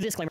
Disclaimer.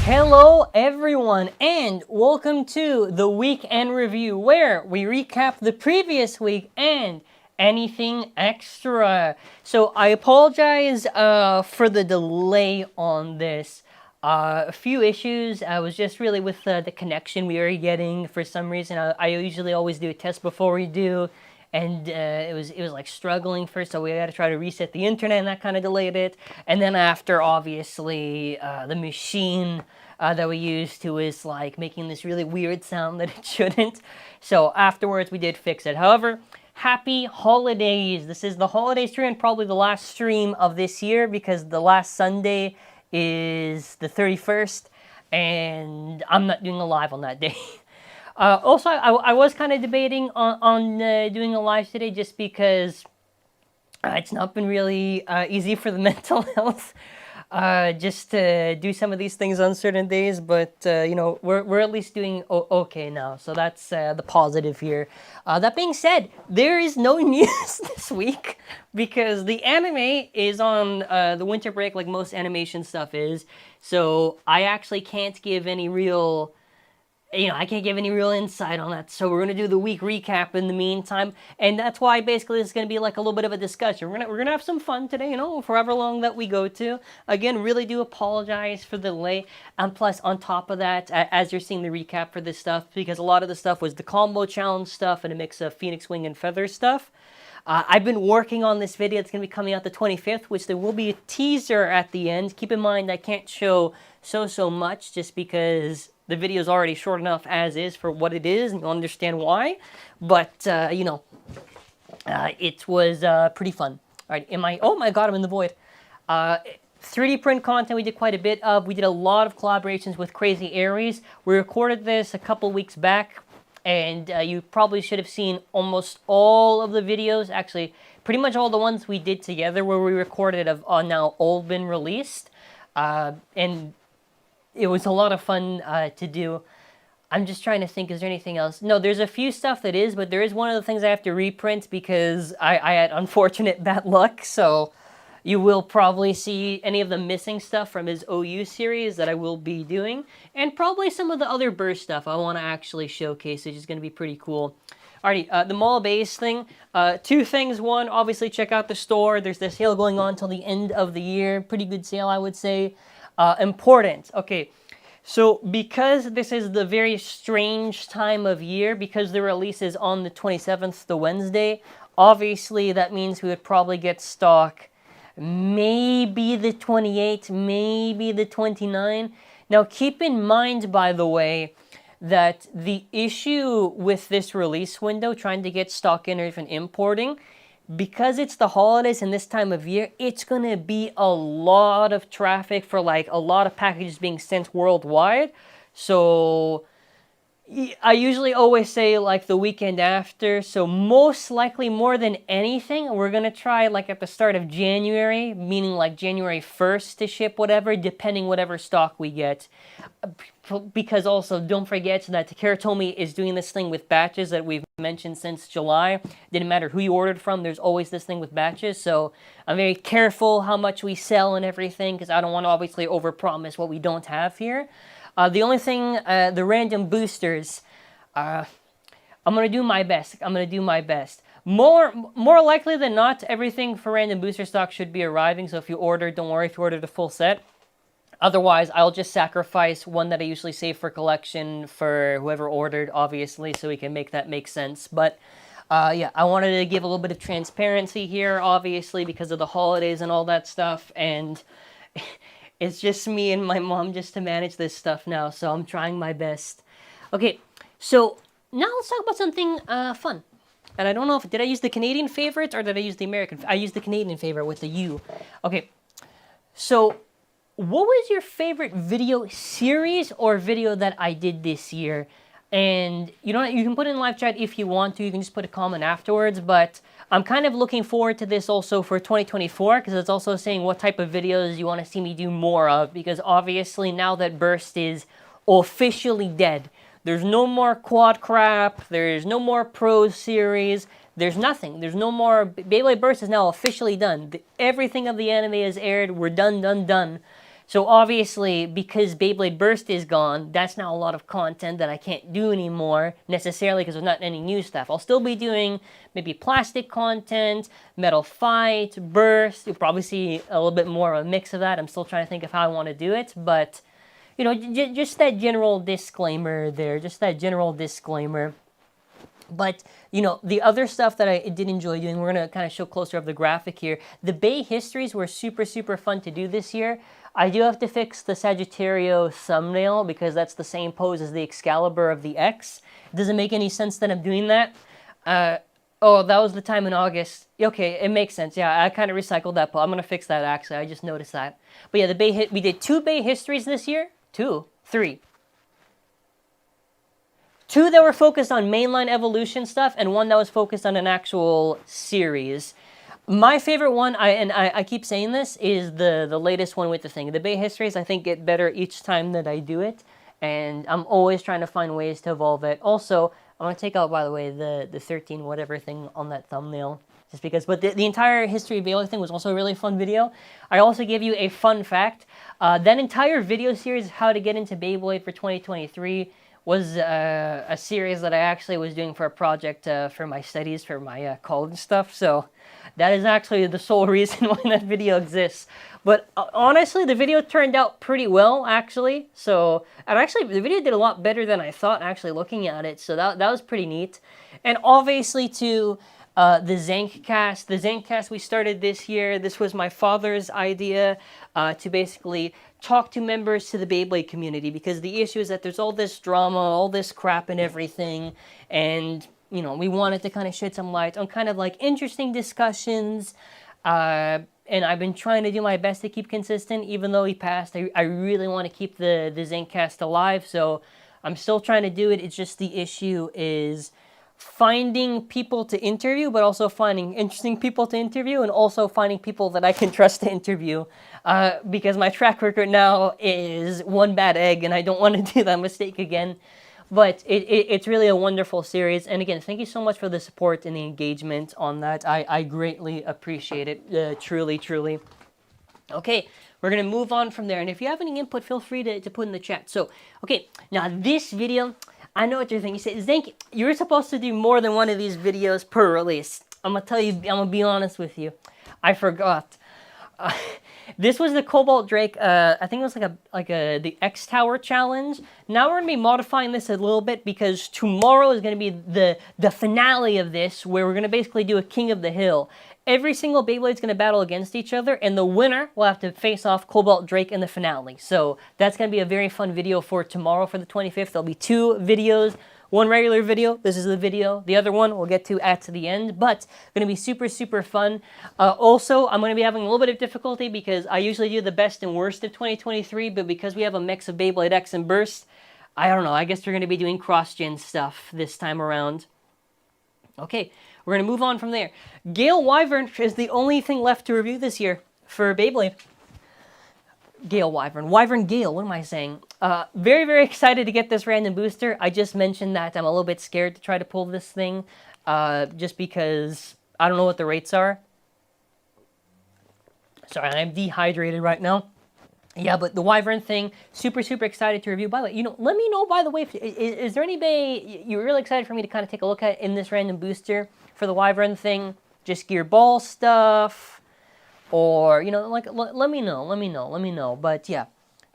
Hello everyone and welcome to the weekend review where we recap the previous week and anything extra. So I apologize for the delay on this. A few issues. I was just really with the connection we were getting. For some reason, I usually always do a test before we do, and it was like struggling first, so we had to try to reset the internet, and that kind of delayed it. And then after, obviously, the machine that we used to is like making this really weird sound that it shouldn't. So afterwards, we did fix it. However, happy holidays! This is the holiday stream and probably the last stream of this year because the last Sunday is the 31st, and I'm not doing a live on that day. Also, I was kind of debating on doing a live today just because it's not been really easy for the mental health just to do some of these things on certain days, but you know, we're at least doing okay now, so that's the positive here. That being said, there is no news this week because the anime is on the winter break like most animation stuff is, so I actually can't give any real I can't give any real insight on that. So we're going to do the week recap in the meantime. And that's why basically it's going to be like a little bit of a discussion. We're going to have some fun today, you know, for however long that we go to. Again, really do apologize for the delay. And plus, on top of that, as you're seeing the recap for this stuff, because a lot of the stuff was the combo challenge stuff and a mix of Phoenix Wing and Feather stuff. I've been working on this video. It's going to be coming out the 25th, which there will be a teaser at the end. Keep in mind, I can't show so much just because the video is already short enough as is for what it is, and you'll understand why. But, you know, it was pretty fun. All right, oh my god, I'm in the void. 3D print content we did quite a bit of. We did a lot of collaborations with Crazy Aries. We recorded this a couple weeks back, and you probably should have seen almost all of the videos. Actually, pretty much all the ones we did together where we recorded have now all been released. And it was a lot of fun to do. I'm just trying to think, is there anything else? No, there's a few stuff that is, but there is one of the things I have to reprint because I had unfortunate bad luck, so you will probably see any of the missing stuff from his OU series that I will be doing, and probably some of the other Burst stuff I want to actually showcase, which is going to be pretty cool. Alrighty, the Mall Base thing. Two things. One, obviously check out the store. There's the sale going on till the end of the year. Pretty good sale, I would say. Important. Okay, so because this is the very strange time of year, because the release is on the 27th, the Wednesday, obviously that means we would probably get stock maybe the 28th, maybe the 29th. Now keep in mind, by the way, that the issue with this release window, trying to get stock in or even importing, because it's the holidays and this time of year, it's going to be a lot of traffic for like a lot of packages being sent worldwide. So I usually always say like the weekend after. So most likely, more than anything, we're going to try like at the start of January, meaning like January 1st to ship whatever, depending whatever stock we get. Because also, don't forget that Takara is doing this thing with batches that we've mentioned since July. Didn't matter who you ordered from, there's always this thing with batches. So I'm very careful how much we sell and everything because I don't want to obviously overpromise what we don't have here. The only thing, the random boosters, I'm going to do my best. More likely than not, everything for random booster stock should be arriving. So if you order, don't worry if you ordered the full set. Otherwise, I'll just sacrifice one that I usually save for collection for whoever ordered, obviously, so we can make that make sense. But yeah, I wanted to give a little bit of transparency here, obviously, because of the holidays and all that stuff. And it's just me and my mom just to manage this stuff now, so I'm trying my best. Okay, so now let's talk about something fun. And I don't know if, did I use the Canadian favorite or did I use the American? I used the Canadian favorite with the U. Okay, so what was your favorite video series or video that I did this year? And you know what, you can put it in live chat if you want to. You can just put a comment afterwards, but I'm kind of looking forward to this also for 2024 because it's also saying what type of videos you want to see me do more of, because obviously now that Burst is officially dead. There's no more quad crap. There's no more Pro Series. There's nothing. There's no more. Beyblade Burst is now officially done. Everything of the anime is aired. We're done, done, done. So obviously, because Beyblade Burst is gone, that's now a lot of content that I can't do anymore, necessarily because there's not any new stuff. I'll still be doing maybe plastic content, Metal Fight, Burst. You'll probably see a little bit more of a mix of that. I'm still trying to think of how I want to do it, but, you know, just that general disclaimer there, just that general disclaimer. But, you know, the other stuff that I did enjoy doing, we're going to kind of show closer of the graphic here. The Bey histories were super, super fun to do this year. I do have to fix the Sagittario thumbnail because that's the same pose as the Excalibur of the X. It doesn't make any sense that I'm doing that. Oh, that was the time in August. Okay, it makes sense. Yeah, I kind of recycled that pose. I'm going to fix that, actually. I just noticed that. But yeah, we did 2 Bey histories this year. 3. 2 that were focused on mainline evolution stuff, and 1 that was focused on an actual series. My favorite one, I keep saying this, is the latest one with the thing. The Bey histories, I think, get better each time that I do it, and I'm always trying to find ways to evolve it. Also, I want to take out, by the way, the 13 whatever thing on that thumbnail, just because. But the entire history of Beyblade thing was also a really fun video. I also give you a fun fact. That entire video series, How to Get into Beyblade for 2023, was a series that I actually was doing for a project for my studies, for my college stuff. So that is actually the sole reason why that video exists. But honestly, the video turned out pretty well, actually. So, and actually, the video did a lot better than I thought, actually, looking at it. So that was pretty neat. And obviously, too, the ZANKYE'S. The ZANKYE'S we started this year. This was my father's idea to basically talk to members to the Beyblade community, because the issue is that there's all this drama, all this crap and everything, and, you know, we wanted to kind of shed some light on kind of like interesting discussions, and I've been trying to do my best to keep consistent. Even though he passed, I really want to keep the ZANKYE'S alive, so I'm still trying to do it. It's just the issue is finding people to interview, but also finding interesting people to interview, and also finding people that I can trust to interview, because my track record now is one bad egg, and I don't want to do that mistake again. But it's really a wonderful series, and again, thank you so much for the support and the engagement on that. I greatly appreciate it, truly, truly. Okay, we're going to move on from there, and if you have any input, feel free to put in the chat. So, okay, now this video, I know what you're thinking. You say, Zanky, you're supposed to do more than one of these videos per release. I'm going to tell you, I'm going to be honest with you. I forgot. This was the Cobalt Drake, I think it was like the X Tower challenge. Now we're going to be modifying this a little bit, because tomorrow is going to be the finale of this, where we're going to basically do a King of the Hill. Every single Beyblade's going to battle against each other, and the winner will have to face off Cobalt Drake in the finale. So that's going to be a very fun video for tomorrow, for the 25th. There'll be 2 videos. One regular video, this is the video. The other one we'll get to at the end, but going to be super, super fun. Also, I'm going to be having a little bit of difficulty because I usually do the best and worst of 2023, but because we have a mix of Beyblade X and Burst, I don't know, I guess we're going to be doing cross-gen stuff this time around. Okay, we're going to move on from there. Gale Wyvern is the only thing left to review this year for Beyblade. Gale Wyvern. Wyvern Gale, what am I saying? Very, very excited to get this random booster. I just mentioned that I'm a little bit scared to try to pull this thing, just because I don't know what the rates are. Sorry, I'm dehydrated right now. Yeah, but the Wyvern thing, super, super excited to review. By the way, you know, let me know, by the way, if, is there any Bey you're really excited for me to kind of take a look at in this random booster for the Wyvern thing? Just gear ball stuff, or, you know, like, let me know. But yeah,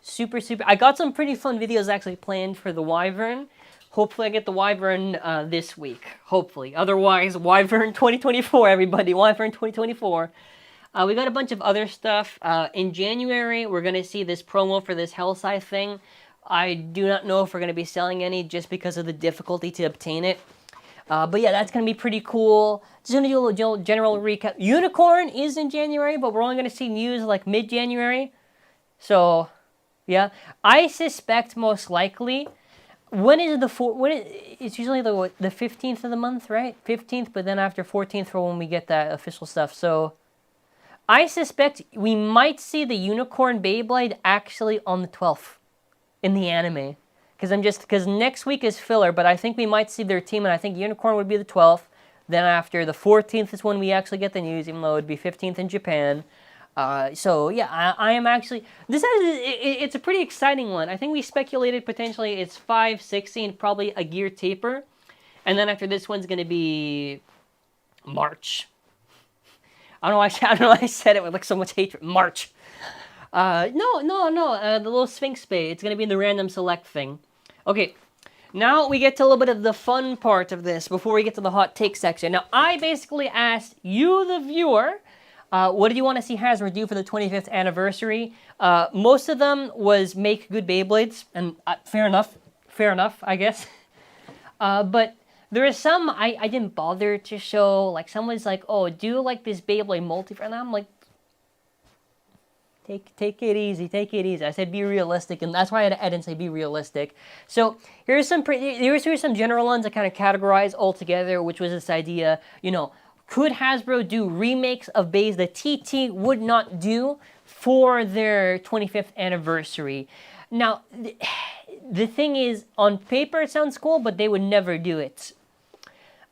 super, super. I got some pretty fun videos actually planned for the Wyvern. Hopefully I get the Wyvern this week, hopefully. Otherwise, Wyvern 2024, everybody, Wyvern 2024. We got a bunch of other stuff. In January, we're going to see this promo for this Hellscythe thing. I do not know if we're going to be selling any just because of the difficulty to obtain it. But yeah, that's going to be pretty cool. Just going to do a little general recap. Unicorn is in January, but we're only going to see news like mid-January. So, yeah. I suspect most likely, it's usually the 15th of the month, right? 15th, but then after 14th for when we get that official stuff. So, I suspect we might see the Unicorn Beyblade actually on the 12th in the anime. because next week is filler, but I think we might see their team, and I think Unicorn would be the 12th. Then after the 14th is when we actually get the news, even though it would be 15th in Japan. So yeah, I am actually, it's a pretty exciting one. I think we speculated potentially it's 5, 16, probably a gear taper. And then after this one's going to be March. I don't know why I said it with like so much hatred. March. No. The little Sphinx Bay. It's going to be the random select thing. Okay. Now we get to a little bit of the fun part of this before we get to the hot take section. Now, I basically asked you, the viewer, what did you want to see Hasbro do for the 25th anniversary? Most of them was make good Beyblades, and fair enough, I guess. But there is some I didn't bother to show. Like, someone's like, oh, do like this Beyblade multi-frame. And I'm like, take it easy, take it easy. I said be realistic, and that's why I didn't say be realistic. So here's some general ones I kind of categorize all together, which was this idea, you know, could Hasbro do remakes of Beys that TT would not do for their 25th anniversary? Now, the thing is, on paper it sounds cool, but they would never do it.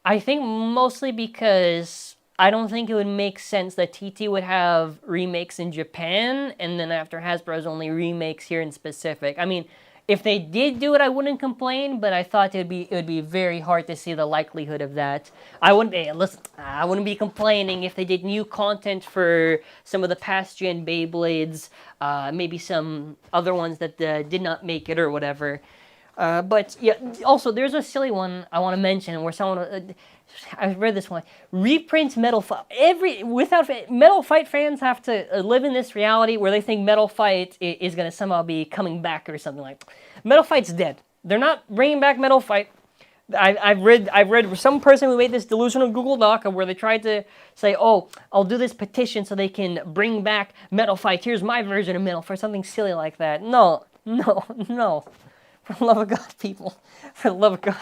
I think mostly because I don't think it would make sense that TT would have remakes in Japan, and then after Hasbro's only remakes here in specific. I mean, if they did do it, I wouldn't complain, but I thought it would be very hard to see the likelihood of that. I wouldn't be complaining if they did new content for some of the past gen Beyblades, maybe some other ones that did not make it or whatever. But yeah, also there's a silly one I want to mention where someone, I read this one, reprints Metal Fight. Metal Fight fans have to live in this reality where they think Metal Fight is going to somehow be coming back or something like. Metal Fight's dead. They're not bringing back Metal Fight. I've read some person who made this delusional Google Doc where they tried to say, oh, I'll do this petition so they can bring back Metal Fight. Here's my version of Metal Fight, something silly like that. No. For the love of God, people. For the love of God.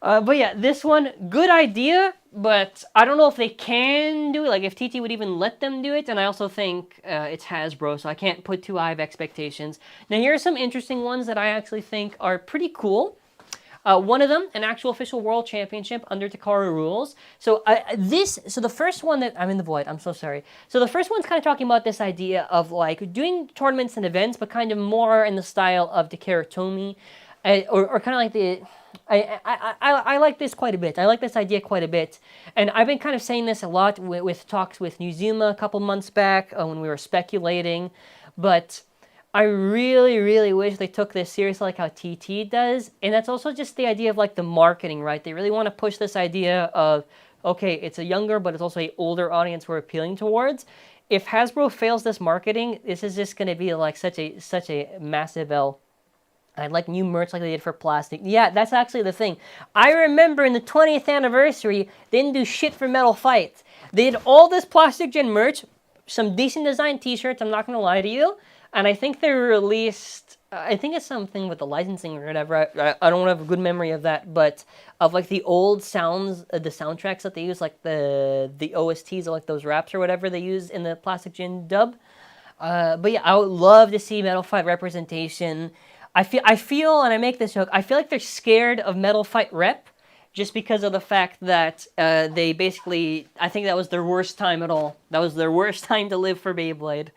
But yeah, this one, good idea, but I don't know if they can do it, like if TT would even let them do it, and I also think it's Hasbro, so I can't put too high of expectations. Now here are some interesting ones that I actually think are pretty cool. One of them, an actual official world championship under Takara rules. So the first one that, I'm in the void, I'm so sorry. So the first one's kind of talking about this idea of like doing tournaments and events, but kind of more in the style of Takara Tomy, or kind of like the, I like this quite a bit. I like this idea quite a bit. And I've been kind of saying this a lot with talks with Newzuma a couple months back when we were speculating, but I really, really wish they took this seriously like how TT does. And that's also just the idea of like the marketing, right? They really want to push this idea of, okay, it's a younger, but it's also an older audience we're appealing towards. If Hasbro fails this marketing, this is just going to be like such a massive L. I'd like new merch like they did for plastic. Yeah, that's actually the thing. I remember in the 20th anniversary, they didn't do shit for Metal Fight. They did all this plastic gen merch, some decent design t-shirts, I'm not going to lie to you. And I think they released, I think it's something with the licensing or whatever. I don't have a good memory of that, but of like the old sounds, the soundtracks that they use, like the OSTs or like those raps or whatever they use in the Plastic Gin dub. But yeah, I would love to see Metal Fight representation. I feel, and I make this joke, I feel like they're scared of Metal Fight rep just because of the fact that they basically, I think that was their worst time at all. That was their worst time to live for Beyblade.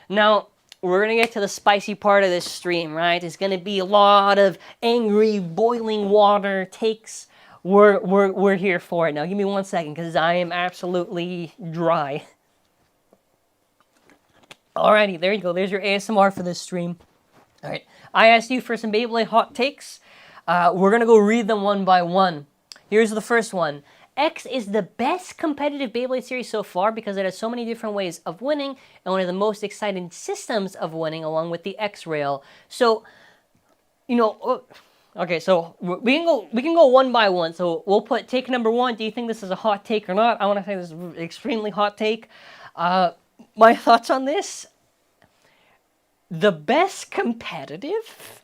Now, we're going to get to the spicy part of this stream, right? It's going to be a lot of angry, boiling water takes. We're here for it. Now, give me 1 second, because I am absolutely dry. Alrighty, there you go. There's your ASMR for this stream. Alright, I asked you for some Beyblade hot takes. We're going to go read them one by one. Here's the first one. X is the best competitive Beyblade series so far because it has so many different ways of winning and one of the most exciting systems of winning along with the X-Rail. So, you know, okay, so we can go one by one. So we'll put take number one. Do you think this is a hot take or not? I want to say this is an extremely hot take. My thoughts on this? The best competitive?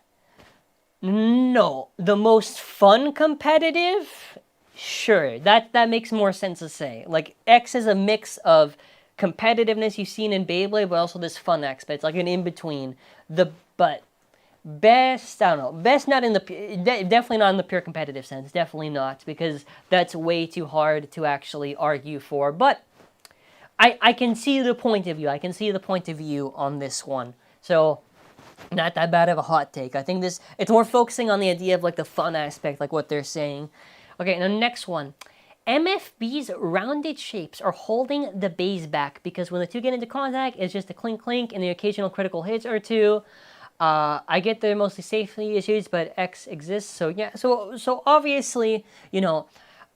No. The most fun competitive? Sure, that makes more sense to say. Like, X is a mix of competitiveness you've seen in Beyblade, but also this fun aspect. It's like an in-between. But Best, I don't know, best not in the, definitely not in the pure competitive sense, definitely not, because that's way too hard to actually argue for, but I can see the point of view, I can see the point of view on this one, so not that bad of a hot take. I think it's more focusing on the idea of like the fun aspect, like what they're saying. Okay, now next one. MFB's rounded shapes are holding the base back because when the two get into contact, it's just a clink clink and the occasional critical hits or two. I get they're mostly safety issues, but X exists. So yeah, so obviously, you know,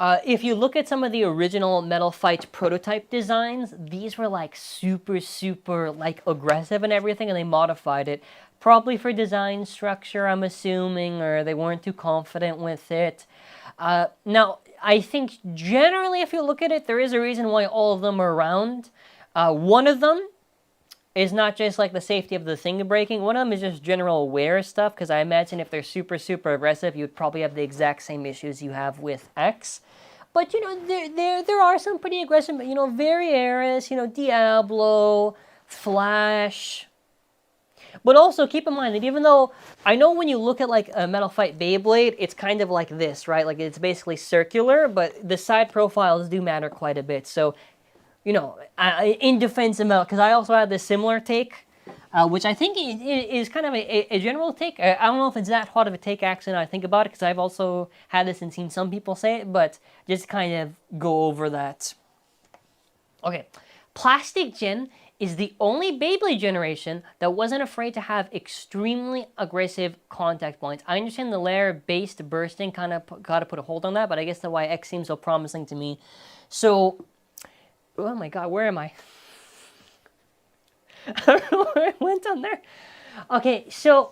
if you look at some of the original Metal Fight prototype designs, these were like super like aggressive and everything, and they modified it. Probably for design structure, I'm assuming, or they weren't too confident with it. Now, I think generally, if you look at it, there is a reason why all of them are round. One of them is not just like the safety of the thing breaking. One of them is just general wear stuff, because I imagine if they're super aggressive, you would probably have the exact same issues you have with X. But, you know, there are some pretty aggressive, you know, Varieris, you know, Diablo, Flash. But also keep in mind that even though, I know when you look at like a Metal Fight Beyblade, it's kind of like this, right? Like it's basically circular, but the side profiles do matter quite a bit. So, you know, in defense of Metal, because I also had this similar take, which I think is kind of a general take. I don't know if it's that hot of a take actually now I think about it, because I've also had this and seen some people say it, but just kind of go over that. Okay, Plastic Gen is the only Beyblade generation that wasn't afraid to have extremely aggressive contact points. I understand the layer-based bursting kind of got to put a hold on that, but I guess that's why X seems so promising to me. So, oh my god, where am I? I don't know where I went on there. Okay, so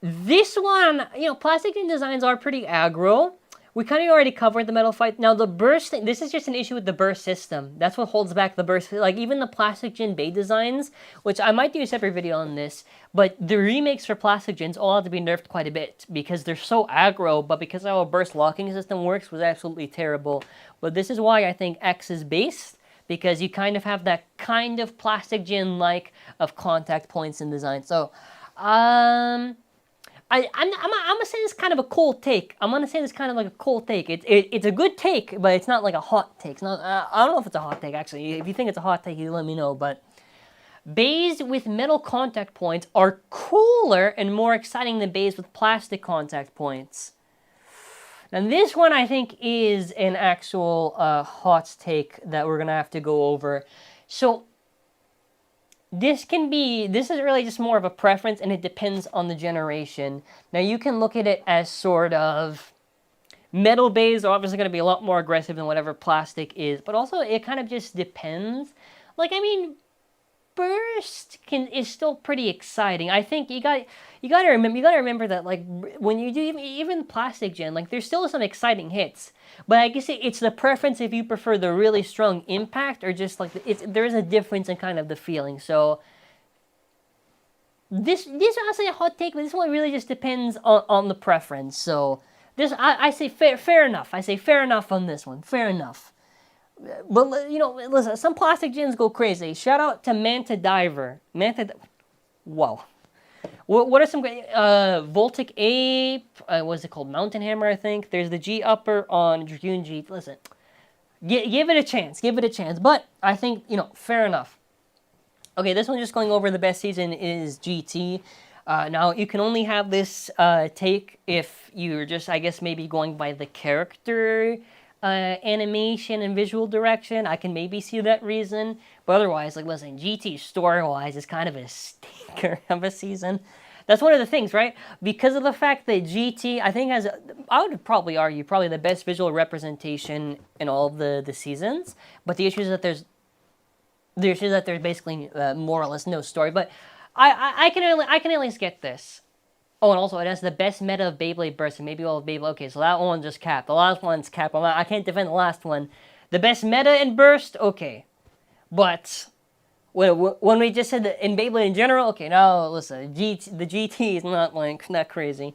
this one, you know, Plastic Gen designs are pretty aggro. We kind of already covered the Metal Fight. Now, the burst thing, this is just an issue with the burst system. That's what holds back the burst. Like, even the Plastic Gen Bay designs, which I might do a separate video on this, but the remakes for Plastic Gens all have to be nerfed quite a bit because they're so aggro, but because how a burst locking system works was absolutely terrible. But this is why I think X is based, because you kind of have that kind of Plastic Gen-like of contact points in design. So, I'm gonna say this kind of a cold take. I'm gonna say this kind of like a cold take. It's a good take, but it's not like a hot take. It's not, I don't know if it's a hot take actually. If you think it's a hot take, you let me know. But bays with metal contact points are cooler and more exciting than bays with plastic contact points. And this one I think is an actual hot take that we're gonna have to go over. So this is really just more of a preference, and it depends on the generation. Now, you can look at it as sort of metal bays are obviously going to be a lot more aggressive than whatever plastic is, but also it kind of just depends. Like, I mean, burst is still pretty exciting. I think you gotta remember that, like, when you do even Plastic Gen, like, there's still some exciting hits. But I guess it's the preference if you prefer the really strong impact or just like there is a difference in kind of the feeling. So this is honestly a hot take, but this one really just depends on the preference. So this I say fair enough. I say fair enough on this one. Fair enough. But you know, listen, some Plastic Gens go crazy. Shout out to Manta Diver. Whoa. What are some Voltic Ape? What's it called? Mountain Hammer, I think. There's the G Upper on Dragoon G. Listen, give it a chance. Give it a chance. But I think, you know, fair enough. Okay, this one just going over the best season is GT. Now, you can only have this take if you're just, I guess, maybe going by the character animation and visual direction. I can maybe see that reason. But otherwise, like, listen, GT story-wise is kind of a stinker of a season. That's one of the things, right? Because of the fact that GT, I think, has, I would probably argue, probably the best visual representation in all of the seasons. But the issue is that there's basically more or less no story. But I can at least get this. Oh, and also it has the best meta of Beyblade Burst, and maybe all of Beyblade. Okay, so that one's just capped. The last one's capped. I can't defend the last one. The best meta in Burst, okay. But when we just said that in Beyblade in general, okay, now listen, the GT is not like not crazy.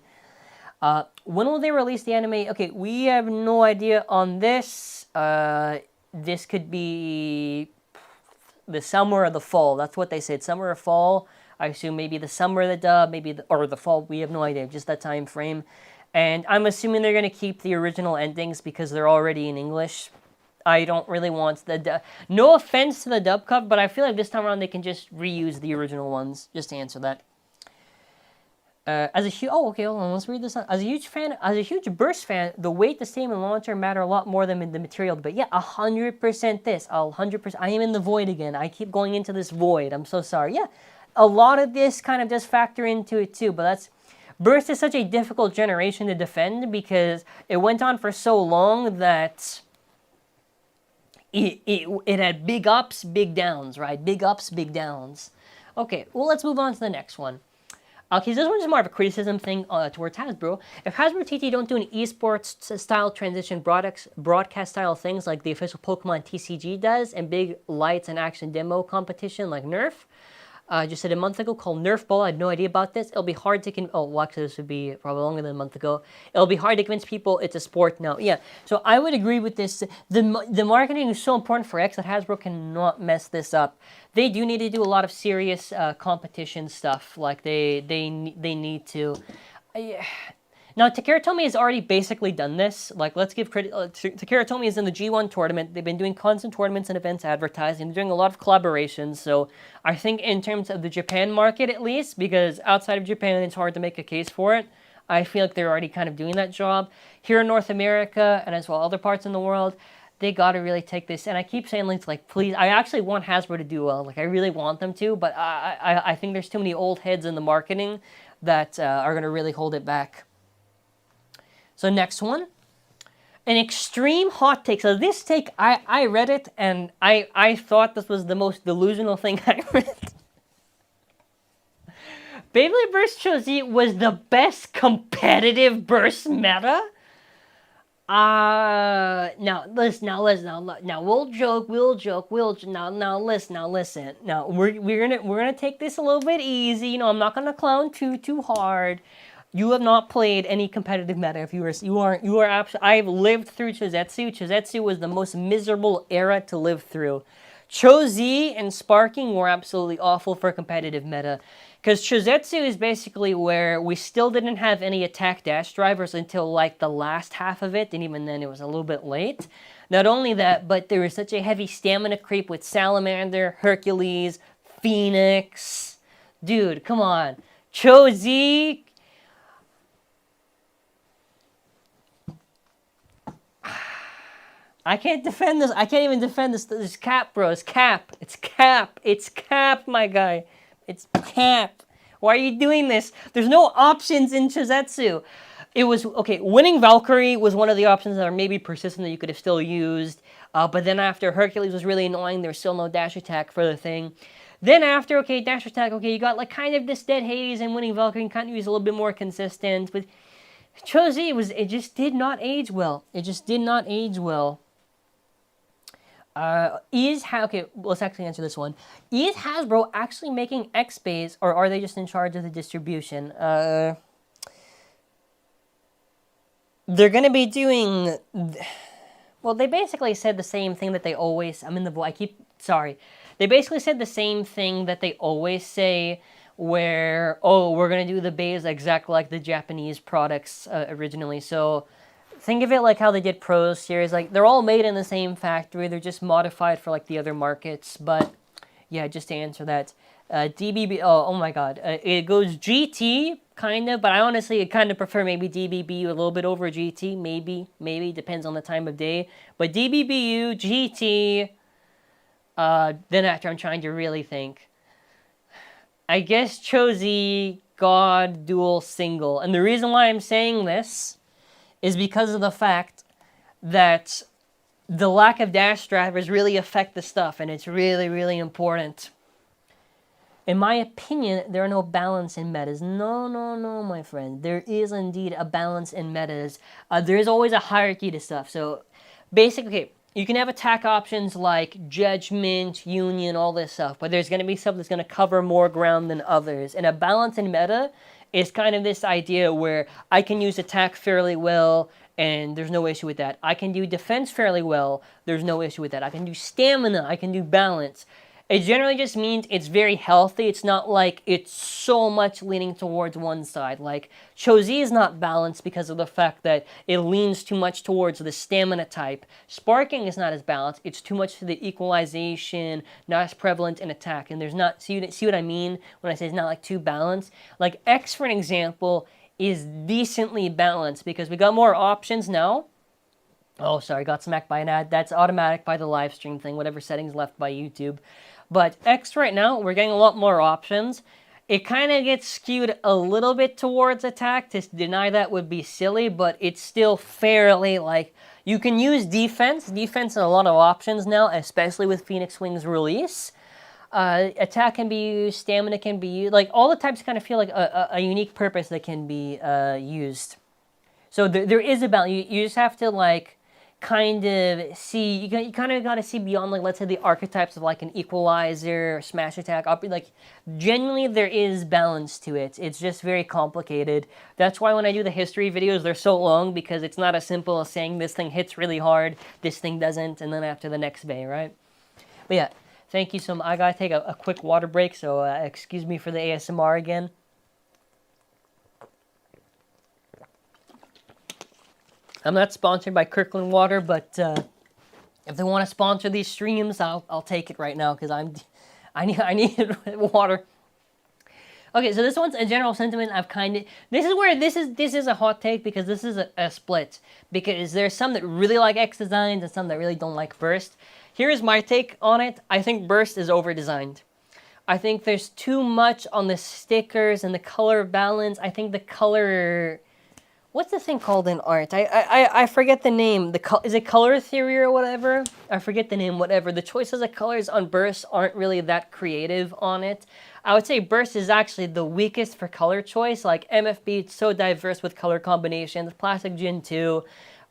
When will they release the anime? Okay, we have no idea on this. This could be the summer or the fall. That's what they said, summer or fall. I assume maybe the summer the dub, maybe or the fall. We have no idea, just that time frame. And I'm assuming they're going to keep the original endings because they're already in English. I don't really want the no offense to the dub cut, but I feel like this time around they can just reuse the original ones. Just to answer that. As a huge okay, hold on, let's read this. As a huge burst fan, the weight, the same, and long term matter a lot more than the material. But yeah, 100% this, 100%. I am in the void again. I keep going into this void. I'm so sorry. Yeah, a lot of this kind of does factor into it too. But that's burst is such a difficult generation to defend because it went on for so long that it had big ups, big downs, right? Big ups, big downs. Okay, well let's move on to the next one. Okay, so this one's more of a criticism thing towards Hasbro. If Hasbro TT don't do an esports style transition broadcast style things like the official Pokemon TCG does, and big lights and action demo competition like Nerf, just said a month ago, called Nerf Ball. I had no idea about this. It'll be hard to well, actually, this would be probably longer than a month ago. It'll be hard to convince people it's a sport now. Yeah, so I would agree with this. The marketing is so important for X that Hasbro cannot mess this up. They do need to do a lot of serious competition stuff. Like they need to. Now, Takara Tomy has already basically done this. Like, let's give credit. Takara Tomy is in the G1 tournament. They've been doing constant tournaments and events advertising. They're doing a lot of collaborations. So I think in terms of the Japan market, at least, because outside of Japan, it's hard to make a case for it. I feel like they're already kind of doing that job. Here in North America, and as well other parts in the world, they got to really take this. And I keep saying, like, please, I actually want Hasbro to do well. Like, I really want them to. But I think there's too many old heads in the marketing that are going to really hold it back. So next one, an extreme hot take. So this take, I read it, and I thought this was the most delusional thing I read. Beyblade Burst Cho-Z was the best competitive burst meta? Now listen, now we'll joke, now listen. Now we're gonna take this a little bit easy. You know, I'm not gonna clown too hard. You have not played any competitive meta. If you are absolutely. I've lived through Chozetsu. Chozetsu was the most miserable era to live through. Cho-Z and Sparking were absolutely awful for competitive meta. Because Chozetsu is basically where we still didn't have any attack dash drivers until like the last half of it, and even then it was a little bit late. Not only that, but there was such a heavy stamina creep with Salamander, Hercules, Phoenix. Dude, come on. Cho-Z. I can't defend this. I can't even defend this. This is cap, bro. It's cap. It's cap. It's cap, my guy. It's cap. Why are you doing this? There's no options in Chozetsu. It was, okay, winning Valkyrie was one of the options that are maybe persistent that you could have still used. But then after, Hercules was really annoying. There was still no dash attack for the thing. Then after, okay, dash attack, okay, you got like kind of this Dead Hades, and winning Valkyrie kind of use a little bit more consistent. But Cho-Z, it just did not age well. It just did not age well. Okay, let's actually answer this one. Is Hasbro actually making X-Bays, or are they just in charge of the distribution? They're going to be doing... Well, they basically said the same thing that they always... They basically said the same thing that they always say, where, oh, we're going to do the bays exactly like the Japanese products originally, so... Think of it like how they did Pros series. Like, they're all made in the same factory. They're just modified for, like, the other markets. But, yeah, just to answer that. DBB, oh my god. It goes GT, kind of. But I honestly kind of prefer maybe DBBU a little bit over GT. Maybe. Depends on the time of day. But DBBU, GT. Then after I'm trying to really think. I guess Cho-Z, God, Dual, Single. And the reason why I'm saying this... is because of the fact that the lack of dash drivers really affect the stuff, and it's really, really important. In my opinion, there are no balance in metas. No, my friend. There is indeed a balance in metas. There is always a hierarchy to stuff. So, basically, you can have attack options like Judgment, Union, all this stuff, but there's going to be stuff that's going to cover more ground than others. And a balance in meta is kind of this idea where I can use attack fairly well, and there's no issue with that. I can do defense fairly well, there's no issue with that. I can do stamina, I can do balance. It generally just means it's very healthy. It's not like it's so much leaning towards one side. Like, Cho-Z is not balanced because of the fact that it leans too much towards the stamina type. Sparking is not as balanced. It's too much to the equalization, not as prevalent in attack. And there's not, see what I mean when I say it's not like too balanced? Like, X, for an example, is decently balanced because we got more options now. Oh, sorry, got smacked by an ad. That's automatic by the live stream thing, whatever settings left by YouTube. But X right now, we're getting a lot more options. It kind of gets skewed a little bit towards attack. To deny that would be silly, but it's still fairly, like, you can use defense. Defense has a lot of options now, especially with Phoenix Wing's release. Attack can be used, stamina can be used. Like, all the types kind of feel like a unique purpose that can be used. So there is a balance. You just have to, like, kind of see, you kind of got to see beyond, like, let's say the archetypes of like an equalizer, smash attack, like, genuinely there is balance to it. It's just very complicated. That's why when I do the history videos, they're so long, because it's not as simple as saying this thing hits really hard, this thing doesn't, and then after the next bay, right? But yeah, thank you so much. I gotta take a quick water break, so excuse me for the ASMR again. I'm not sponsored by Kirkland Water, but if they want to sponsor these streams, I'll take it right now because I need water. Okay, so this one's a general sentiment. I've kind of this is a hot take because this is a split, because there's some that really like X designs and some that really don't like Burst. Here's my take on it. I think Burst is over designed. I think there's too much on the stickers and the color balance. I think the color. What's the thing called in art? I forget the name. Is it color theory or whatever? I forget the name, whatever. The choices of colors on Burst aren't really that creative on it. I would say Burst is actually the weakest for color choice. Like, MFB, it's so diverse with color combinations. Plastic Gin 2.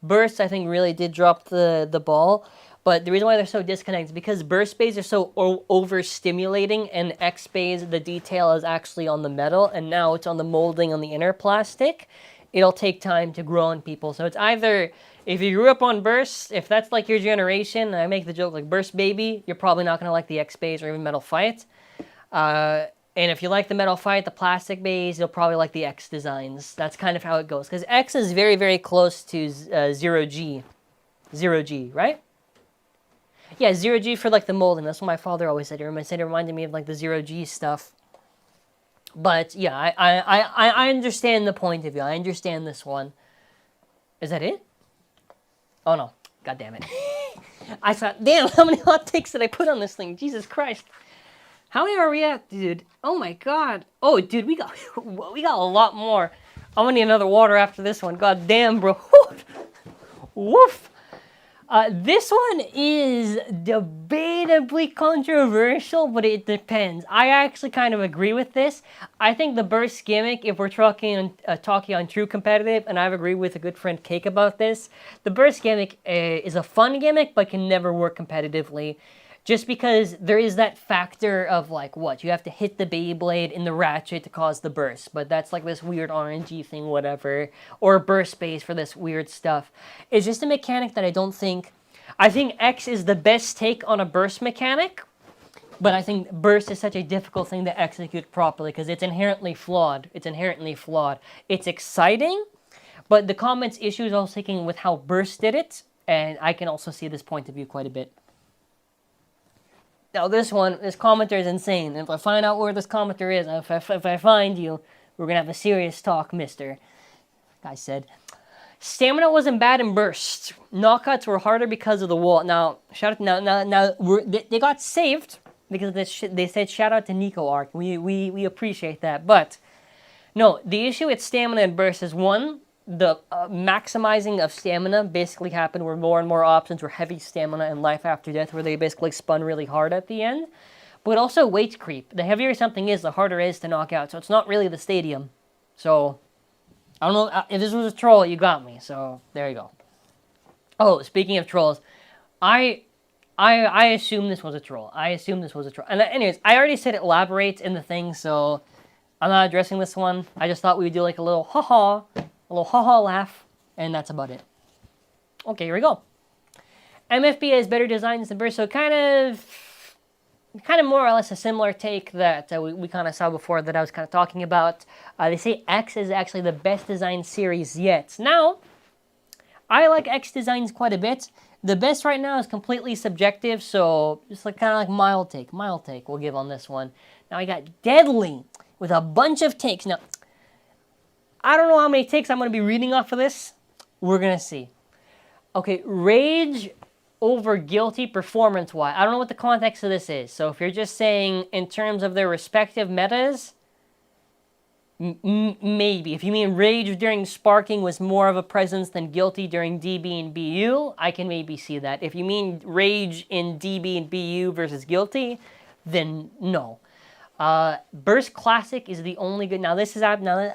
Burst, I think, really did drop the ball. But the reason why they're so disconnected is because Burst bays are so overstimulating, and X bays, the detail is actually on the metal, and now it's on the molding on the inner plastic. It'll take time to grow on people. So it's either, if you grew up on Burst, if that's like your generation, and I make the joke like Burst baby, you're probably not going to like the X bays or even Metal Fight. And if you like the Metal Fight, the plastic bays, you'll probably like the X designs. That's kind of how it goes. Because X is very, very close to Zero G. Zero G, right? Yeah, Zero G for like the molding. That's what my father always said. It reminded me of like the Zero G stuff. But yeah, I understand the point of view. I understand this one. Is that it? Oh no. God damn it. I thought, damn, how many hot takes did I put on this thing? Jesus Christ. How many are we at, dude? Oh my god. Oh, dude, we got a lot more. I'm gonna need another water after this one. God damn, bro. Woof. This one is debatably controversial, but it depends. I actually kind of agree with this. I think the Burst gimmick, if we're talking on true competitive, and I've agreed with a good friend Cake about this, the Burst gimmick is a fun gimmick, but can never work competitively. Just because there is that factor of, like, what? You have to hit the Beyblade in the ratchet to cause the burst. But that's like this weird RNG thing, whatever. Or burst space for this weird stuff. It's just a mechanic that I don't think... I think X is the best take on a burst mechanic. But I think burst is such a difficult thing to execute properly because it's inherently flawed. It's inherently flawed. It's exciting, but the comments issue is also taking with how burst did it. And I can also see this point of view quite a bit. Now this commenter is insane. If I find out where this commenter is, if I find you, we're going to have a serious talk, mister. Guy said, stamina wasn't bad in Burst. Knockouts were harder because of the wall. Now, they got saved because they said shout out to Nico Arc. We appreciate that. But, no, the issue with stamina in Burst is, one, the maximizing of stamina basically happened where more and more options were heavy stamina and life after death, where they basically spun really hard at the end. But also weight creep. The heavier something is, the harder it is to knock out. So it's not really the stadium. So, I don't know. If this was a troll, you got me. So, there you go. Oh, speaking of trolls, I assume this was a troll. And anyways, I already said it elaborates in the thing, so I'm not addressing this one. I just thought we would do like a little ha-ha. A little ha-ha laugh, and that's about it. Okay, here we go. MFB has better designs than Burst, so kind of... kind of more or less a similar take that we kind of saw before that I was kind of talking about. They say X is actually the best design series yet. Now, I like X designs quite a bit. The best right now is completely subjective, so just like kind of like mild take we'll give on this one. Now I got Deadly with a bunch of takes. Now, I don't know how many takes I'm going to be reading off of this. We're going to see. Okay, Rage over Guilty performance-wise. I don't know what the context of this is. So if you're just saying in terms of their respective metas, maybe. If you mean Rage during Sparking was more of a presence than Guilty during DB and BU, I can maybe see that. If you mean Rage in DB and BU versus Guilty, then no. Burst Classic is the only good. Now this is absolutely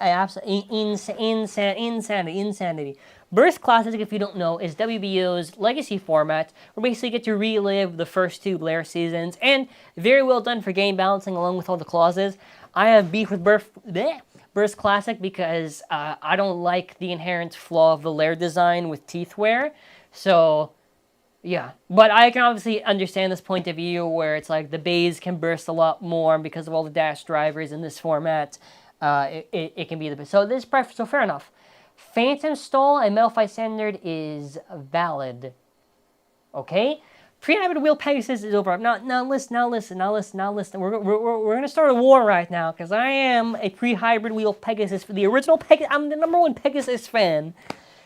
insanity. Burst Classic, if you don't know, is WBO's legacy format where basically you get to relive the first 2 Blair seasons, and very well done for game balancing along with all the clauses. I have beef with Burst Classic because I don't like the inherent flaw of the lair design with teeth wear. So, yeah. But I can obviously understand this point of view where it's like the bays can burst a lot more because of all the dash drivers in this format. It can be the best. So this is so fair enough. Phantom Stall and Metal Fight Standard is valid. Okay? Pre-hybrid wheel Pegasus is over. Now listen. We're going to start a war right now because I am a pre-hybrid wheel Pegasus for the original Pegasus. I'm the #1 Pegasus fan.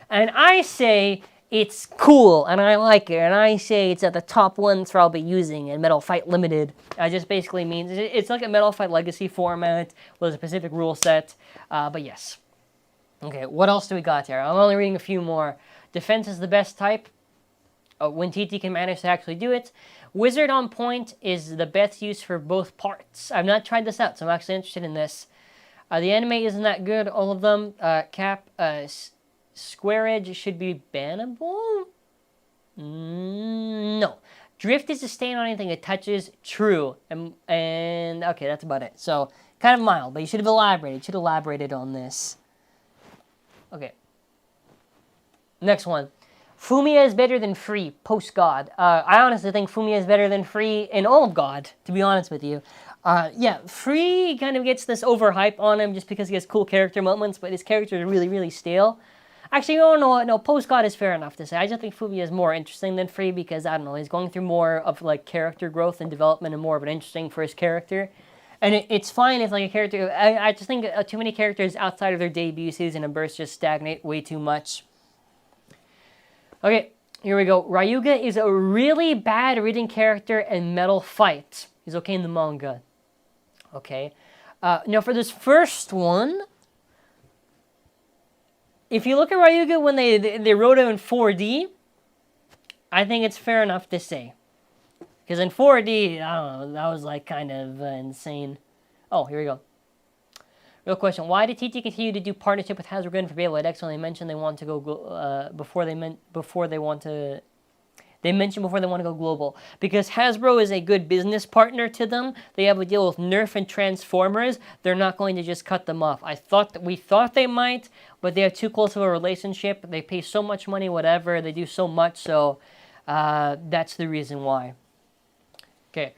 And I say it's cool and I like it. And I say it's at the top ones for I'll be using in Metal Fight Limited. It just basically means it's like a Metal Fight Legacy format with a specific rule set. But yes. Okay, what else do we got here? I'm only reading a few more. Defense is the best type. When TT can manage to actually do it. Wizard on Point is the best use for both parts. I've not tried this out, so I'm actually interested in this. The anime isn't that good, all of them. Square Edge should be bannable? No. Drift is to stain on anything it touches. True. And okay, that's about it. So, kind of mild, but you should have elaborated. You should have elaborated on this. Okay. Next one. Fumiya is better than Free, post-God. I honestly think Fumiya is better than Free in all of God, to be honest with you. Yeah, Free kind of gets this overhype on him just because he has cool character moments, but his character is really, really stale. Actually, no, post-God is fair enough to say. I just think Fumiya is more interesting than Free because, I don't know, he's going through more of, like, character growth and development and more of an interesting for his character. And it's fine if, like, a character... I just think too many characters outside of their debut season and burst just stagnate way too much. Okay, here we go. Ryuga is a really bad reading character in Metal Fight. He's okay in the manga. Okay. Now, for this first one... If you look at Ryuga when they wrote him in 4D, I think it's fair enough to say. Because in 4D, I don't know, that was like kind of insane. Oh, here we go. Real question: why did TT continue to do partnership with Hasbro for BEYBLADE X when they mentioned they want to go before they want to go global? Because Hasbro is a good business partner to them. They have a deal with Nerf and Transformers. They're not going to just cut them off. We thought they might, but they have too close of a relationship. They pay so much money, whatever. They do so much, so that's the reason why. Okay.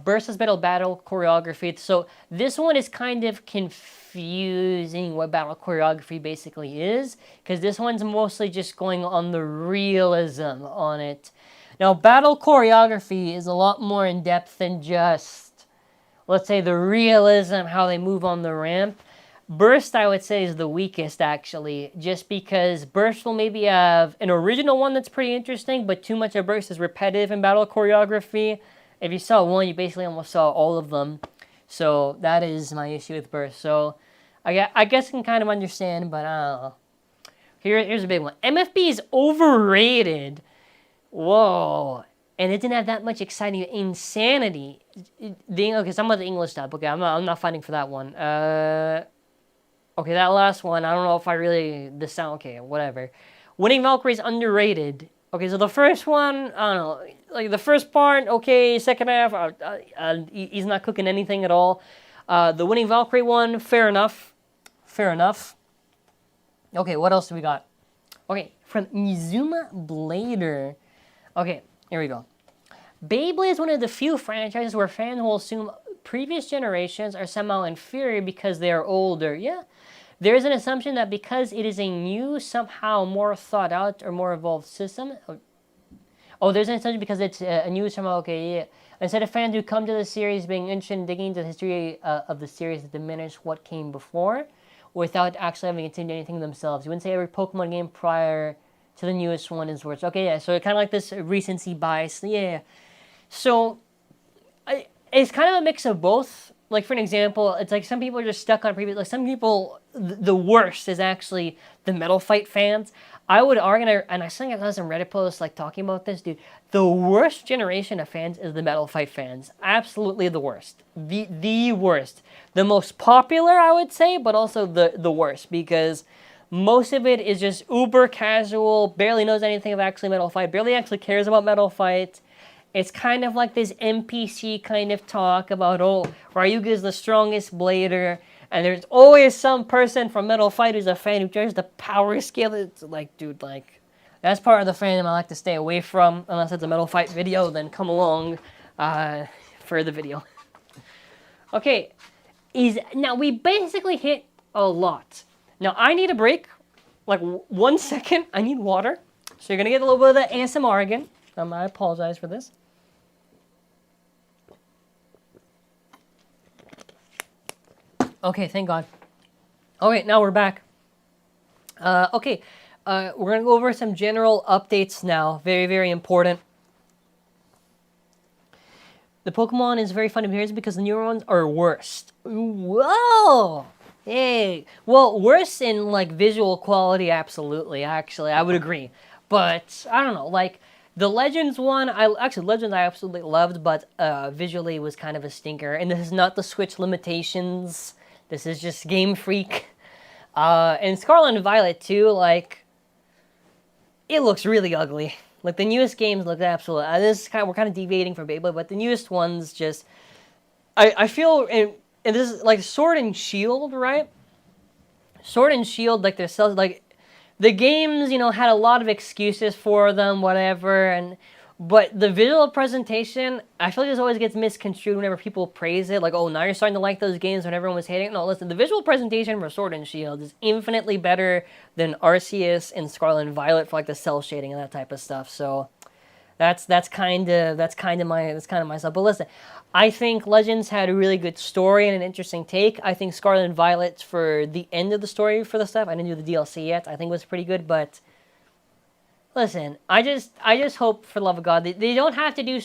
Versus battle choreography. So this one is kind of confusing what battle choreography basically is, because this one's mostly just going on the realism on it. Now, battle choreography is a lot more in depth than just, let's say, the realism, how they move on the ramp. Burst, I would say, is the weakest, actually, just because Burst will maybe have an original one that's pretty interesting, but too much of Burst is repetitive in battle choreography. If you saw one, you basically almost saw all of them. So that is my issue with Burst. So I guess I can kind of understand, but I don't know. Here's a big one. MFB is overrated. Whoa. And it didn't have that much exciting insanity. Okay, some of the English stuff. Okay, I'm not fighting for that one. Okay, that last one, I don't know if I really... Okay, whatever. Winning Valkyrie is underrated. Okay, so the first one, I don't know, like the first part, okay, second half, he's not cooking anything at all. The Winning Valkyrie one, fair enough. Fair enough. Okay, what else do we got? Okay, from Mizuma Blader. Okay, here we go. Beyblade is one of the few franchises where fans will assume previous generations are somehow inferior because they are older. Yeah, there is an assumption that because it is a new, somehow more thought out or more evolved system. Oh, there's an assumption because it's a new, somehow, okay, yeah. Instead of fans who come to the series being interested in digging into the history of the series that diminish what came before without actually having consumed anything themselves. You wouldn't say every Pokemon game prior to the newest one is worse. Okay, yeah, so kind of like this recency bias. Yeah. So it's kind of a mix of both. Like, for an example, it's like some people are just stuck on previous. Like, some people, the worst is actually the Metal Fight fans. I would argue, and I think I saw some Reddit posts like talking about this, dude. The worst generation of fans is the Metal Fight fans. Absolutely the worst. The worst. The most popular, I would say, but also the worst, because most of it is just uber casual, barely knows anything of actually Metal Fight, barely actually cares about Metal Fight. It's kind of like this NPC kind of talk about, oh, Ryuga is the strongest blader, and there's always some person from Metal Fight who's a fan who judges the power scale. It's like, dude, like, that's part of the fandom I like to stay away from. Unless it's a Metal Fight video, then come along for the video. Okay, now we basically hit a lot. Now I need a break, like 1 second. I need water, so you're gonna get a little bit of the ASMR again. I apologize for this. Okay, thank God. Okay, now we're back. We're going to go over some general updates now. Very, very important. The Pokemon is very fun to hear because the newer ones are worst. Whoa! Hey! Well, worse in, like, visual quality, absolutely. Actually, I would agree. But, I don't know, like, the Legends one, Legends I absolutely loved, but visually was kind of a stinker. And this is not the Switch limitations. This is just Game Freak. And Scarlet and Violet, too, like, it looks really ugly. Like, the newest games look absolutely... we're kind of deviating from Beyblade, but the newest ones just... I feel... And this is, like, Sword and Shield, right? Sword and Shield, like, they're... Like, the games, you know, had a lot of excuses for them, whatever, but the visual presentation, I feel like this always gets misconstrued whenever people praise it. Like, oh, now you're starting to like those games when everyone was hating it. No, listen, the visual presentation for Sword and Shield is infinitely better than Arceus and Scarlet and Violet for, like, the cell shading and that type of stuff. So that's kind of my stuff. But listen, I think Legends had a really good story and an interesting take. I think Scarlet and Violet, for the end of the story for the stuff, I didn't do the DLC yet, I think it was pretty good, but listen, I just hope, for the love of God, they don't have to do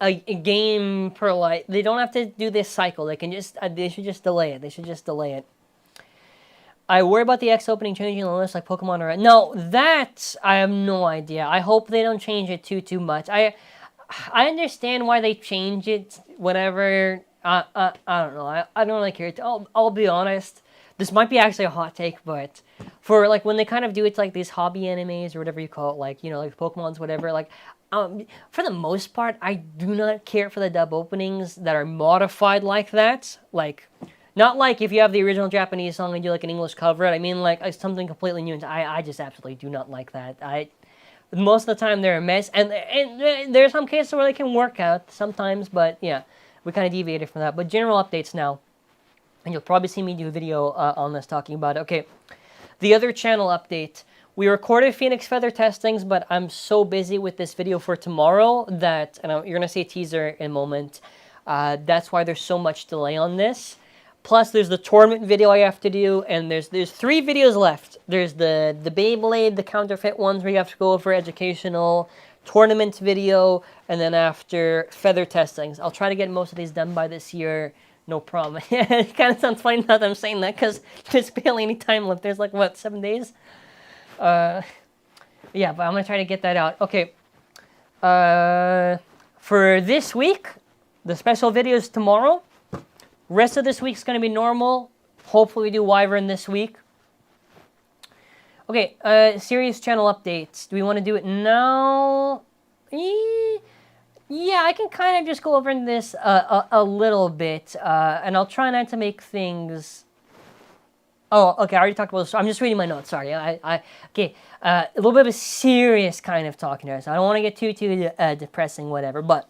a game per, like, they don't have to do this cycle. They should just delay it. They should just delay it. I worry about the X opening changing the list like Pokemon or... No, that I have no idea. I hope they don't change it too much. I understand why they change it, whatever. I don't know. I don't really care. I'll be honest. This might be actually a hot take, but for, like, when they kind of do it to, like, these hobby animes or whatever you call it, like, you know, like Pokemon's, whatever, like, for the most part, I do not care for the dub openings that are modified like that. Like, not like if you have the original Japanese song and do, like, an English cover. I mean, like, something completely new. I just absolutely do not like that. Most of the time, they're a mess. And there's some cases where they can work out sometimes, but, yeah, we kind of deviated from that. But general updates now. And you'll probably see me do a video on this talking about it. Okay, the other channel update. We recorded Phoenix Feather testings, but I'm so busy with this video for tomorrow that, and you're going to see a teaser in a moment, that's why there's so much delay on this. Plus, there's the tournament video I have to do, and there's 3 videos left. There's the Beyblade, the counterfeit ones where you have to go over educational, tournament video, and then after Feather testings. I'll try to get most of these done by this year. No problem. It kind of sounds funny now that I'm saying that, because there's barely any time left. There's, like, what, 7 days? Yeah, but I'm going to try to get that out. Okay. For this week, the special video is tomorrow. Rest of this week's going to be normal. Hopefully we do Wyvern this week. Okay, series channel updates. Do we want to do it now? Yeah, I can kind of just go over this a little bit, and I'll try not to make things... Oh, okay, I already talked about this. I'm just reading my notes, sorry. Okay, a little bit of a serious kind of talking here, so I don't want to get too depressing, whatever, but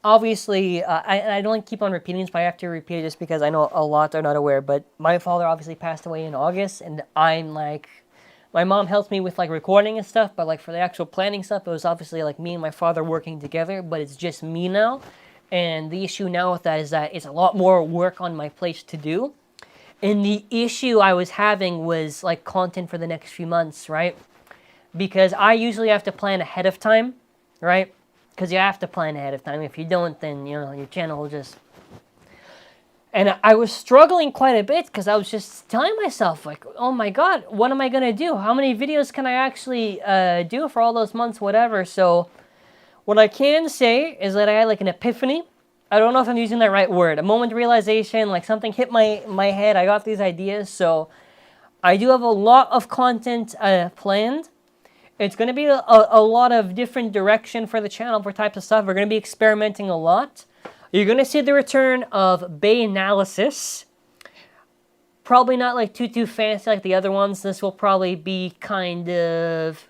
obviously, I don't keep on repeating this, but I have to repeat it just because I know a lot are not aware. But my father obviously passed away in August, and I'm like, my mom helps me with like recording and stuff, but like for the actual planning stuff, it was obviously like me and my father working together. But it's just me now, and the issue now with that is that it's a lot more work on my plate to do. And the issue I was having was like content for the next few months, right? Because I usually have to plan ahead of time, right? Because you have to plan ahead of time. If you don't, then, you know, your channel will just... And I was struggling quite a bit because I was just telling myself, like, oh my God, what am I going to do? How many videos can I actually do for all those months, whatever? So what I can say is that I had like an epiphany. I don't know if I'm using that right word. A moment of realization, like something hit my head. I got these ideas. So I do have a lot of content planned. It's going to be a lot of different direction for the channel for types of stuff. We're going to be experimenting a lot. You're going to see the return of Bay analysis. Probably not like too fancy like the other ones. This will probably be kind of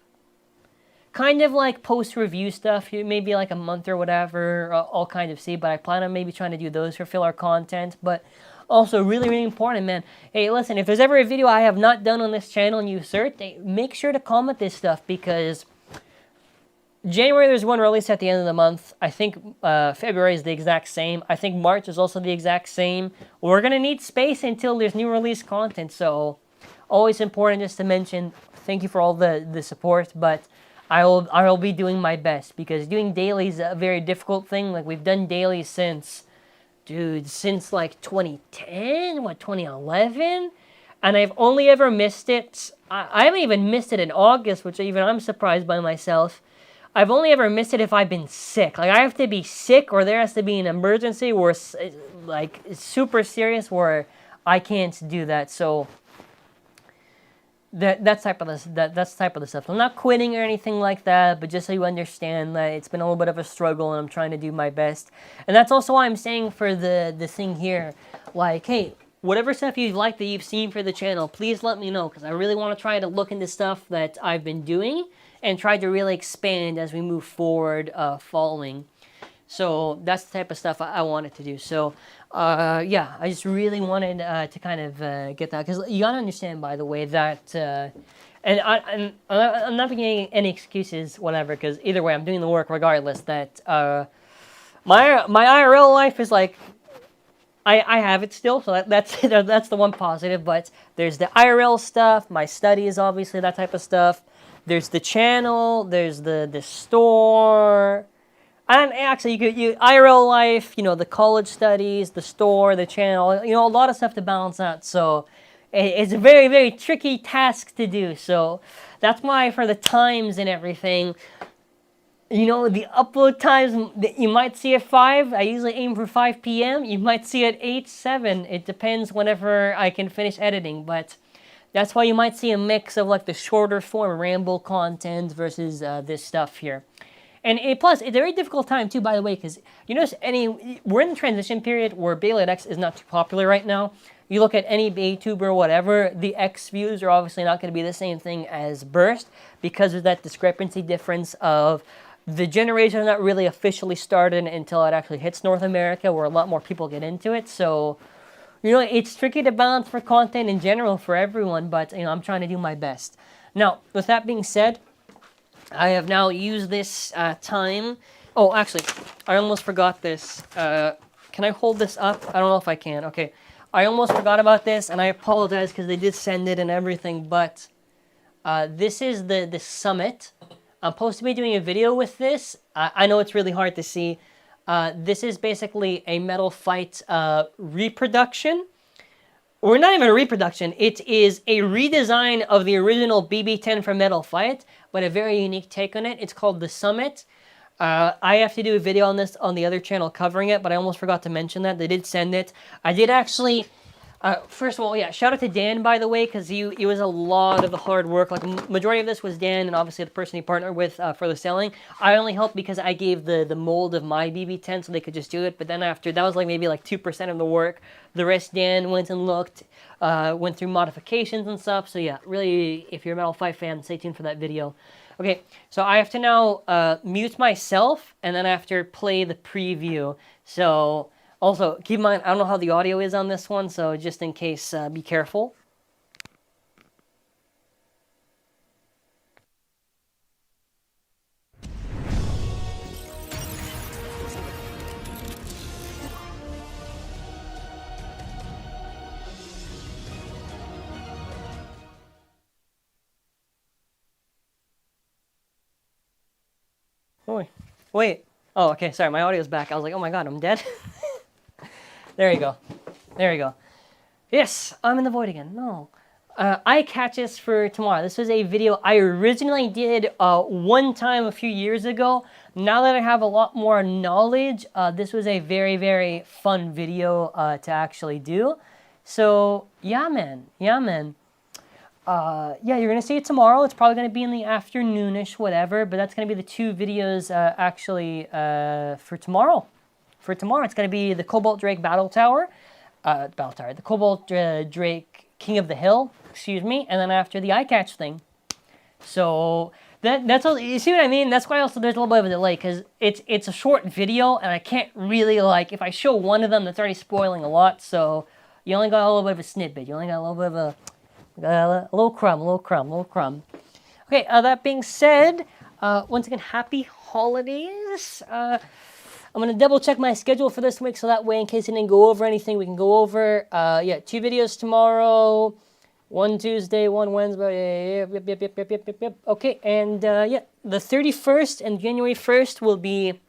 like post-review stuff. Maybe like a month or whatever. I'll kind of see. But I plan on maybe trying to do those for filler content. But also really, really important, man. Hey, listen, if there's ever a video I have not done on this channel and you search, make sure to comment this stuff because January there's one release at the end of the month. I think February is the exact same. I think March is also the exact same. We're going to need space until there's new release content. So always important just to mention thank you for all the support. But I will be doing my best because doing daily is a very difficult thing. Like we've done dailies since like 2010, 2011? And I've only ever missed it. I haven't even missed it in August, which even I'm surprised by myself. I've only ever missed it if I've been sick. Like, I have to be sick or there has to be an emergency where, like, it's super serious where I can't do that. So, that's type of the stuff. I'm not quitting or anything like that, but just so you understand that it's been a little bit of a struggle and I'm trying to do my best. And that's also why I'm saying for the thing here, like, hey, whatever stuff you've liked that you've seen for the channel, please let me know because I really want to try to look into stuff that I've been doing and try to really expand as we move forward following. So that's the type of stuff I wanted to do. So yeah, I just really wanted to kind of get that. Because you got to understand, by the way, that... and I'm not making any excuses, whatever, because either way, I'm doing the work regardless. That my IRL life is like... I have it still, so that's the one positive. But there's the IRL stuff, my studies, obviously, that type of stuff. There's the channel, there's the store, and actually you IRL life, you know, the college studies, the store, the channel, you know, a lot of stuff to balance out. So it's a very, very tricky task to do. So that's why for the times and everything, you know, the upload times, you might see at 5. I usually aim for 5 p.m. You might see at 8, 7. It depends whenever I can finish editing, but that's why you might see a mix of like the shorter form ramble content versus this stuff here. And plus, it's a very difficult time too, by the way, because you notice we're in the transition period where BEYBLADE X is not too popular right now. You look at any YouTuber or whatever, the X views are obviously not going to be the same thing as Burst because of that discrepancy difference of the generation not really officially started until it actually hits North America where a lot more people get into it. So, you know, it's tricky to balance for content in general for everyone, but, you know, I'm trying to do my best. Now, with that being said, I have now used this time. Oh, actually, I almost forgot this. Can I hold this up? I don't know if I can. Okay. I almost forgot about this, and I apologize because they did send it and everything, but this is the summit. I'm supposed to be doing a video with this. I know it's really hard to see. This is basically a Metal Fight reproduction. Or not even a reproduction. It is a redesign of the original BB-10 from Metal Fight, but a very unique take on it. It's called The Summit. I have to do a video on this on the other channel covering it, but I almost forgot to mention that. They did send it. I did actually First of all, yeah, shout out to Dan, by the way, because he was a lot of the hard work. Like, majority of this was Dan, and obviously the person he partnered with for the selling. I only helped because I gave the mold of my BB10 so they could just do it. But then after, that was like maybe like 2% of the work. The rest, Dan went and looked, went through modifications and stuff. So yeah, really, if you're a Metal 5 fan, stay tuned for that video. Okay, so I have to now mute myself, and then I have to play the preview. So... Also, keep in mind, I don't know how the audio is on this one, so just in case, be careful. Oh, wait. Oh, okay, sorry, my audio's back. I was like, oh my god, I'm dead. There you go. There you go. Yes, I'm in the void again. No. Eye catches for tomorrow. This was a video I originally did one time a few years ago. Now that I have a lot more knowledge, this was a very, very fun video to actually do. So, yeah, man. Yeah, man. Yeah, you're going to see it tomorrow. It's probably going to be in the afternoonish, whatever. But that's going to be the two videos actually for tomorrow. For tomorrow, it's going to be the Cobalt Drake Battle Tower. The Cobalt Drake King of the Hill, excuse me, and then after the eye catch thing. So that's all. You see what I mean? That's why also there's a little bit of a delay because it's a short video and I can't really like if I show one of them that's already spoiling a lot. So you only got a little bit of a snippet. You only got a little bit of a little crumb. Okay. That being said, once again, happy holidays. I'm going to double check my schedule for this week so that way in case I didn't go over anything, we can go over. Yeah, 2 videos tomorrow, 1 Tuesday, 1 Wednesday. Yep. Okay, and yeah, the 31st and January 1st will be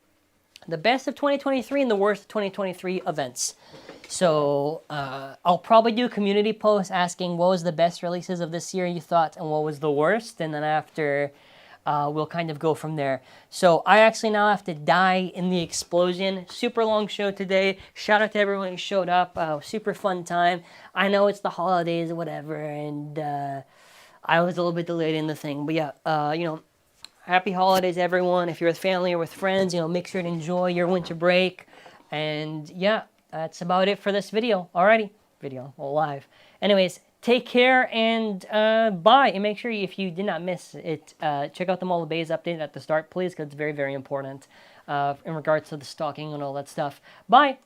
the best of 2023 and the worst of 2023 events. So I'll probably do a community post asking what was the best releases of this year you thought and what was the worst, and then after... we'll kind of go from there. So I actually now have to die in the explosion. Super long show today. Shout out to everyone who showed up. Super fun time. I know it's the holidays or whatever, and I was a little bit delayed in the thing. But yeah, you know, happy holidays, everyone. If you're with family or with friends, you know, make sure to enjoy your winter break. And yeah, that's about it for this video. Alrighty. Live. Anyways, take care and bye. And make sure if you did not miss it, check out the Mall of Bays update at the start, please, because it's very, very important in regards to the stocking and all that stuff. Bye.